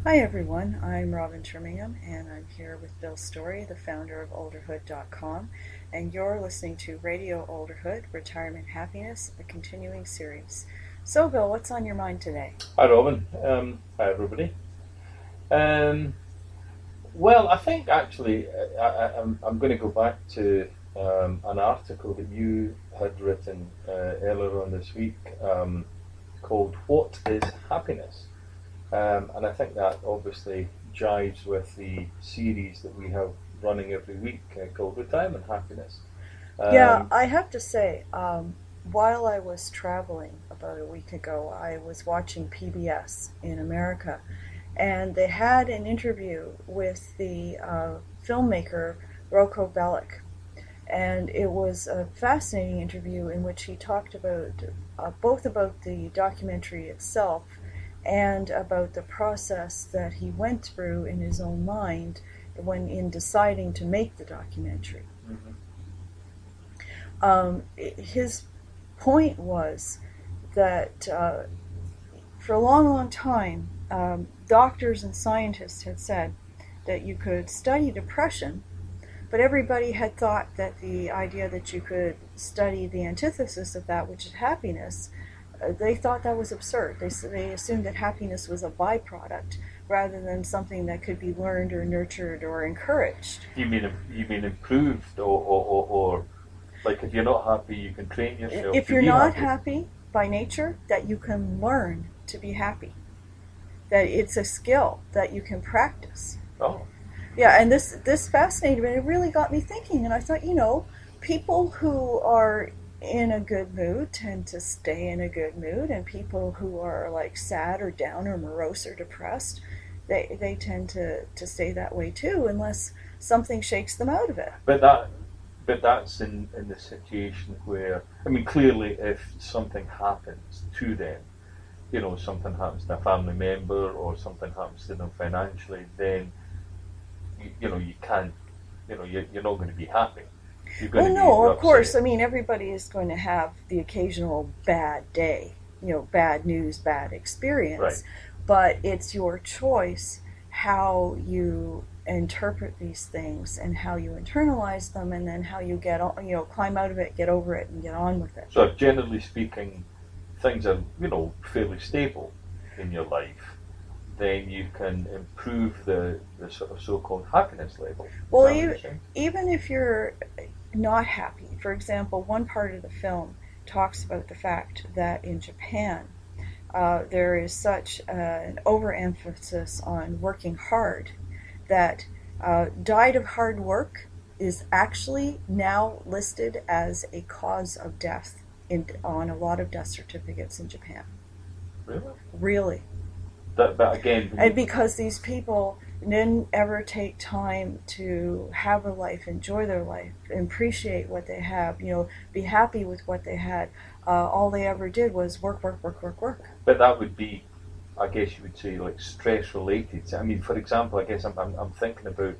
Hi everyone, I'm Robin Trimingham and I'm here with Bill Storie, the founder of olderhood.com, and you're listening to Radio Olderhood, Retirement Happiness, a continuing series. So Bill, what's on your mind today? Hi, Robin. Hi, everybody. Um, well, I think actually I'm going to go back to an article that you had written earlier on this week called "What is Happiness?" And I think that obviously jives with the series that we have running every week called Retirement Happiness. Yeah, Um, I have to say, while I was traveling about a week ago, I was watching PBS in America, and they had an interview with the filmmaker Rocco Bellic. And it was a fascinating interview in which he talked about both about the documentary itself and about the process that he went through in his own mind when in deciding to make the documentary. mhm. His point was that for a long, long time, doctors and scientists had said that you could study depression, but everybody had thought that the idea that you could study the antithesis of that, which is happiness, they thought that was absurd. They assumed that happiness was a byproduct rather than something that could be learned or nurtured or encouraged. You mean improved or like if you're not happy, you can train yourself If to you're be not happy. happy by nature, that you can learn to be happy, that it's a skill that you can practice. Oh. Yeah, and this fascinated me. It really got me thinking, and I thought, people who are in a good mood tend to stay in a good mood, and people who are like sad or down or morose or depressed, they tend to stay that way too, unless something shakes them out of it. But that's in the situation where, I mean, clearly if something happens to them, something happens to a family member or something happens to them financially, then you can't, you're not going to be happy. You're going Well, to be no, of course. upset. I mean, everybody is going to have the occasional bad day, bad news, bad Right. experience, but it's your choice how you interpret these things and how you internalize them, and then how you get on, climb out of it, get over it, and get on with it. So generally speaking, things are, fairly stable in your life, then you can improve the sort of so-called happiness level. Is Well, that what you're saying? even if you're not happy, for example, one part of the film talks about the fact that in Japan, there is such an overemphasis on working hard that died of hard work is actually now listed as a cause of death on a lot of death certificates in Japan. Really? Really. But again, when And you because these people didn't ever take time to have a life, enjoy their life, appreciate what they have, be happy with what they had, all they ever did was work, work, work, work, work. But that would be, I guess you would say, like stress related. I mean, for example, I guess I'm thinking about,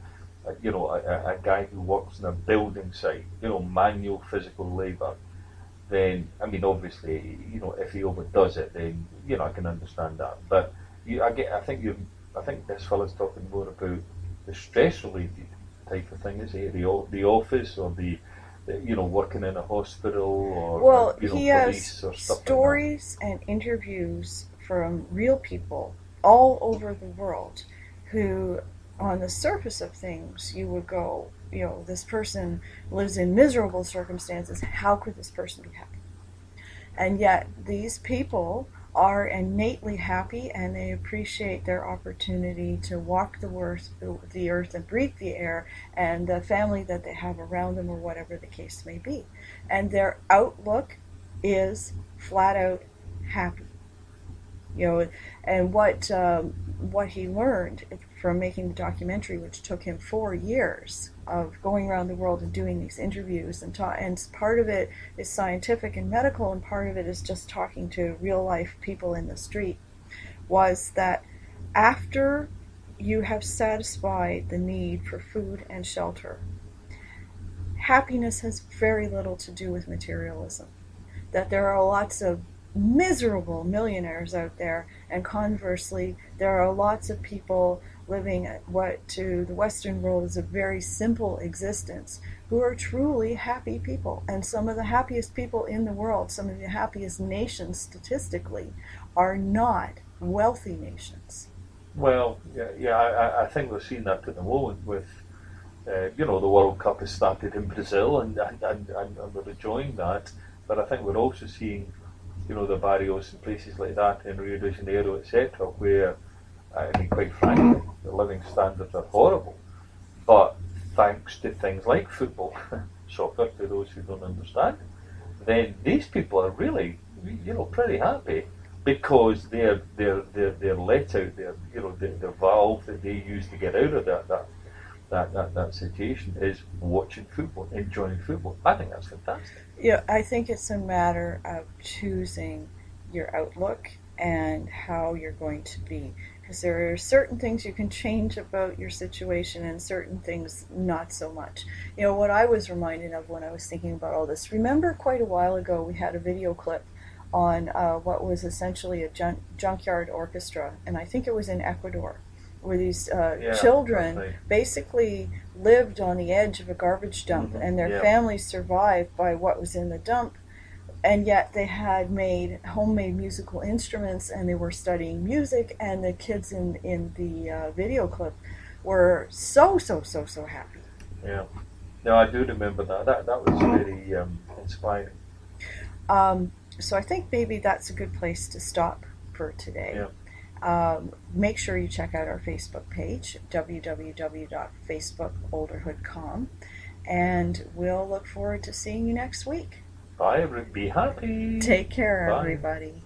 a guy who works in a building site, manual physical labour. Then, I mean, obviously, if he overdoes it, then I can understand that. But I think this fella's talking more about the stress related type of thing, is he? The office or the working in a hospital or Well, he has police or stuff like that. stories and interviews from real people all over the world who, on the surface of things, you would go, this person lives in miserable circumstances. How could this person be happy? And yet, these people are innately happy, and they appreciate their opportunity to walk the earth and breathe the air, and the family that they have around them, or whatever the case may be. And their outlook is flat out happy. you know, and what he learned from making the documentary, which took him 4 years of going around the world and doing these interviews and part of it is scientific and medical, and part of it is just talking to real life people in the street, was that after you have satisfied the need for food and shelter, happiness has very little to do with materialism. That there are lots of miserable millionaires out there, and conversely, there are lots of people living what to the Western world is a very simple existence who are truly happy people. And some of the happiest people in the world, some of the happiest nations statistically, are not wealthy nations. Well, I think we're seeing that at the moment with, the World Cup has started in Brazil, and we're enjoying that. But I think we're also seeing, the barrios and places like that in Rio de Janeiro, etc., where, I mean, quite frankly, the living standards are horrible. But thanks to things like football, soccer, to those who don't understand, then these people are really, pretty happy because they're let out. The valve that they use to get out of that situation is watching football, enjoying football. I think that's fantastic. Yeah, I think it's a matter of choosing your outlook and how you're going to be. Because there are certain things you can change about your situation and certain things not so much. What I was reminded of when I was thinking about all this, remember quite a while ago we had a video clip on what was essentially a junkyard orchestra, and I think it was in Ecuador, where these children basically lived on the edge of a garbage dump, and their families survived by what was in the dump, and yet they had made homemade musical instruments and they were studying music, and the kids in the video clip were so happy. Yeah. No, I do remember that. That was very inspiring. So I think maybe that's a good place to stop for today. Yeah. Make sure you check out our Facebook page, www.facebookolderhood.com, and we'll look forward to seeing you next week. Bye, be happy. Take care, Bye. everybody.